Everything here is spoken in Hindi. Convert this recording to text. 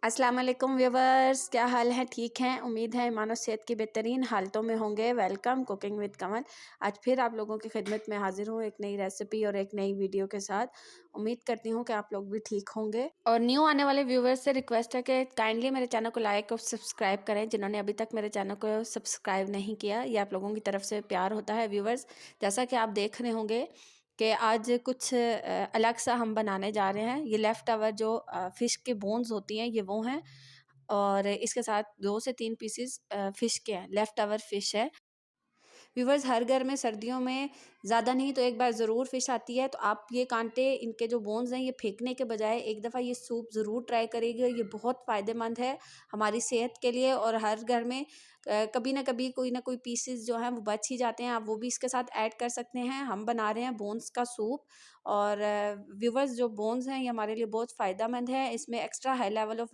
अस्सलाम वालेकुम व्यूवर्स, क्या हाल है? ठीक हैं? उम्मीद है ईमान और सेहत की बेहतरीन हालतों में होंगे। वेलकम कुकिंग विद कमल। आज फिर आप लोगों की खिदमत में हाजिर हूँ एक नई रेसिपी और एक नई वीडियो के साथ। उम्मीद करती हूँ कि आप लोग भी ठीक होंगे। और न्यू आने वाले व्यूवर्स से रिक्वेस्ट है कि काइंडली मेरे चैनल को लाइक और सब्सक्राइब करें। जिन्होंने अभी तक मेरे चैनल को सब्सक्राइब नहीं किया, ये आप लोगों की तरफ से प्यार होता है व्यूवर्स। जैसा कि आप देख रहे होंगे कि आज कुछ अलग सा हम बनाने जा रहे हैं। ये लेफ़्ट ओवर जो फ़िश के बोन्स होती हैं, ये वो हैं। और इसके साथ 2 से 3 पीसेस फ़िश के हैं, लेफ़्ट ओवर फ़िश है। व्यूवर्स, हर घर में सर्दियों में ज़्यादा नहीं तो एक बार ज़रूर फ़िश आती है, तो आप ये कांटे, इनके जो बोन्स हैं, ये फेंकने के बजाय एक दफ़ा ये सूप ज़रूर ट्राई करिएगा। ये बहुत फ़ायदेमंद है हमारी सेहत के लिए। और हर घर में कभी ना कभी कोई ना कोई पीसेस जो हैं वो बच ही जाते हैं, आप वो भी इसके साथ ऐड कर सकते हैं। हम बना रहे हैं बोन्स का सूप। और व्यूवर्स, जो बोन्स हैं ये हमारे लिए बहुत फ़ायदेमंद है। इसमें एक्स्ट्रा हाई लेवल ऑफ